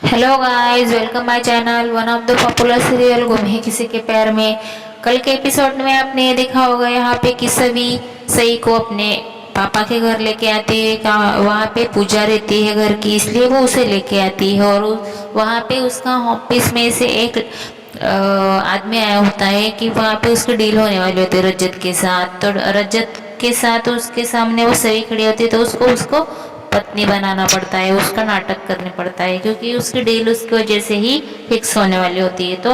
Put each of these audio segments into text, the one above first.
Hello guys, welcome my channel. One of the popular serial गुम है किसी के प्यार में। कल के एपिसोड में आपने ये देखा होगा यहाँ पे कि सभी सई को अपने पापा के घर लेके आती है। वहाँ पे पूजा रहती है घर की, इसलिए वो उसे लेके आती है। और वहाँ पे उसका ऑफिस में से एक आदमी आया होता है कि वहाँ पे उसकी डील होने वाली होती है रजत के साथ। तो रजत के साथ उसके सामने वो सही खड़ी होती है, तो उसको उसको पत्नी बनाना पड़ता है, उसका नाटक करने पड़ता है, क्योंकि उसकी डील उसकी वजह से ही फिक्स होने वाली होती है। तो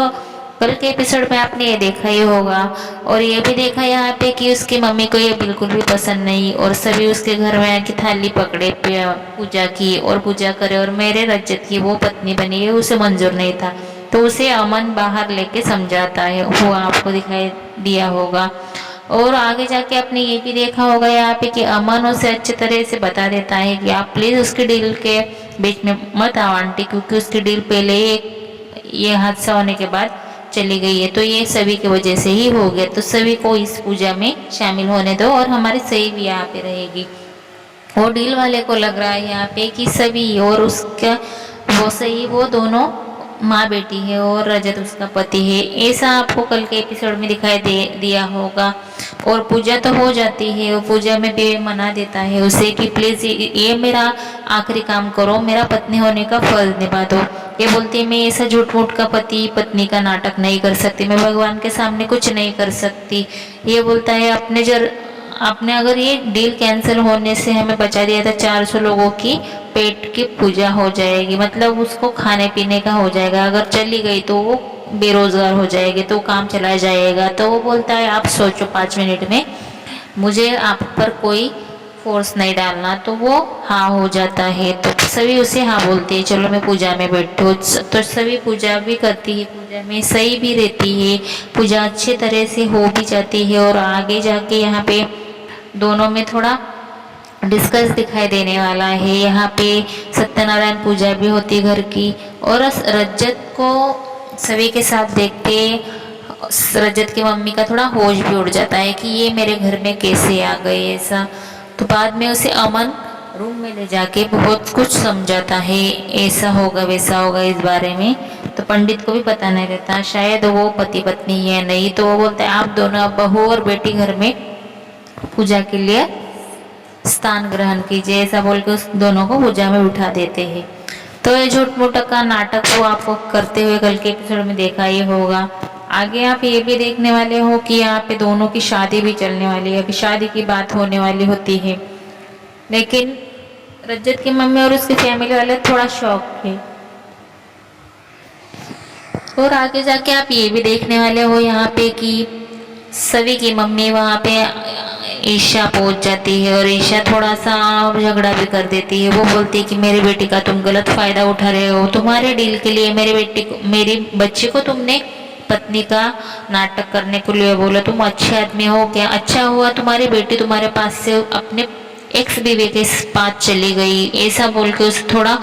कल के एपिसोड में आपने ये देखा ही होगा, और ये भी देखा यहाँ पे कि उसकी मम्मी को ये बिल्कुल भी पसंद नहीं, और सभी उसके घर में आके थाली पकड़े पूजा की और पूजा करे, और मेरे रजत की वो पत्नी बनी है, उसे मंजूर नहीं था। तो उसे अमन बाहर लेके समझाता है, वो आपको दिखाई दिया होगा। और आगे जाके आपने ये भी देखा होगा यहाँ पे कि अमन उसे अच्छे तरह से बता देता है कि आप प्लीज़ उसकी डील के बीच में मत आओ आंटी, क्योंकि उसकी डील पहले ही ये हादसा होने के बाद चली गई है, तो ये सभी की वजह से ही हो गया। तो सभी को इस पूजा में शामिल होने दो, और हमारी सही भी यहाँ पे रहेगी। वो डील वाले को लग रहा है यहाँ पे कि सभी और उसका वो सही, वो दोनों माँ बेटी है, और रजत उसका पति है। ऐसा आपको कल के एपिसोड में दिखाई दिया होगा। और पूजा तो हो जाती है, और पूजा में भी मना देता है उसे कि प्लीज़ ये मेरा आखिरी काम करो, मेरा पत्नी होने का फर्ज निभा दो। ये बोलती है मैं ऐसा झूठ मूठ का पति पत्नी का नाटक नहीं कर सकती, मैं भगवान के सामने कुछ नहीं कर सकती। ये बोलता है आपने अगर ये डील कैंसिल होने से हमें बचा दिया था, 400 लोगों की पेट की पूजा हो जाएगी, मतलब उसको खाने पीने का हो जाएगा। अगर चली गई तो वो बेरोजगार हो जाएगी, तो काम चला जाएगा। तो वो बोलता है आप सोचो 5 मिनट में, मुझे आप पर कोई फोर्स नहीं डालना। तो वो हाँ हो जाता है, तो सभी उसे हाँ बोलते हैं, चलो मैं पूजा में बैठूँ। तो सभी पूजा भी करती है, पूजा में सही भी रहती है, पूजा अच्छी तरह से हो भी जाती है। और आगे जाके यहाँ पे दोनों में थोड़ा डिस्कस दिखाई देने वाला है। यहाँ पे सत्यनारायण पूजा भी होती है घर की, और रजत को सभी के साथ देख के रजत की मम्मी का थोड़ा होश भी उड़ जाता है कि ये मेरे घर में कैसे आ गए ऐसा। तो बाद में उसे अमन रूम में ले जाके बहुत कुछ समझाता है, ऐसा होगा वैसा होगा इस बारे में। तो पंडित को भी पता नहीं रहता शायद वो पति पत्नी है नहीं। तो वो बोलते हैं आप दोनों बहू और बेटी घर में पूजा के लिए स्थान ग्रहण कीजिए, ऐसा बोल के उस दोनों को पूजा में उठा देते हैं। तो ये झूठ मूठ का नाटक को आपको करते हुए कल के एपिसोड में देखा ही होगा। आगे आप ये भी देखने वाले हो कि यहाँ पे दोनों की शादी भी चलने वाली है, अभी शादी की बात होने वाली होती है। लेकिन रजत की मम्मी और उसकी फैमिली वाले थोड़ा शौक है। और आगे जाके आप ये भी देखने वाले हो यहाँ पे कि सभी की मम्मी वहाँ पे ईशा पहुंच जाती है, और ईशा थोड़ा सा झगड़ा भी कर देती है। वो बोलती है कि मेरी बेटी का तुम गलत फायदा उठा रहे हो, तुम्हारे डील के लिए मेरी बच्ची को तुमने पत्नी का नाटक करने के लिए बोला, तुम अच्छे आदमी हो क्या? अच्छा हुआ तुम्हारी बेटी तुम्हारे पास से अपने एक्स बीवी के पास चली गई, ऐसा बोल के उसे थोड़ा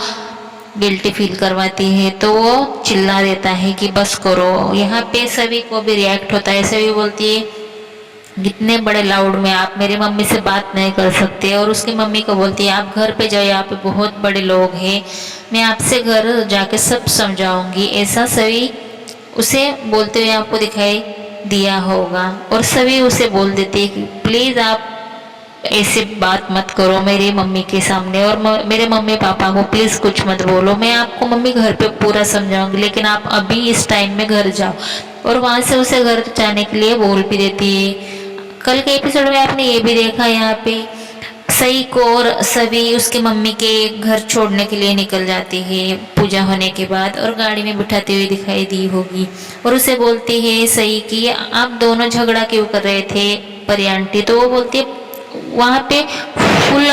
गिल्टी फील करवाती है। तो वो चिल्ला देता है कि बस करो। यहाँ पे सभी को भी रिएक्ट होता है, सभी बोलती है कितने बड़े लाउड में आप मेरी मम्मी से बात नहीं कर सकते। और उसकी मम्मी को बोलती है आप घर पे जाओ, यहाँ पे बहुत बड़े लोग हैं, मैं आपसे घर जाके सब समझाऊंगी, ऐसा सभी उसे बोलते हुए आपको दिखाई दिया होगा। और सभी उसे बोल देते हैं कि प्लीज़ आप ऐसे बात मत करो मेरी मम्मी के सामने, और मेरे मम्मी पापा को प्लीज़ कुछ मत बोलो, मैं आपको मम्मी घर पे पूरा समझाऊंगी, लेकिन आप अभी इस टाइम में घर जाओ। और वहाँ से उसे घर जाने के लिए बोल भी देती है। कल के एपिसोड में आपने ये भी देखा यहाँ पे सई को और सभी उसकी मम्मी के घर छोड़ने के लिए निकल जाती है पूजा होने के बाद, और गाड़ी में बिठाते हुए दिखाई दी होगी। और उसे बोलती है सई कि आप दोनों झगड़ा क्यों कर रहे थे परी आंटी? तो वो बोलती है वहाँ पे फुल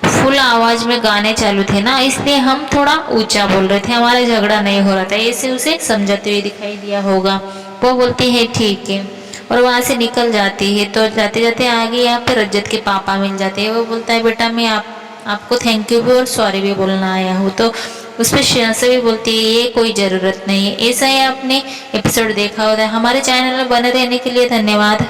फुल आवाज में गाने चालू थे ना, इसलिए हम थोड़ा ऊंचा बोल रहे थे, हमारा झगड़ा नहीं हो रहा था, ऐसे उसे समझाते हुए दिखाई दिया होगा। वो बोलती है ठीक है, और वहां से निकल जाती है। तो जाते जाते आगे यहाँ पे रजत के पापा मिल जाते हैं। वो बोलता है बेटा मैं आपको थैंक यू भी और सॉरी भी बोलना आया हूँ। तो उस पर से भी बोलती है ये कोई ज़रूरत नहीं है। ऐसा ही आपने एपिसोड देखा होता है। हमारे चैनल में बने रहने के लिए धन्यवाद।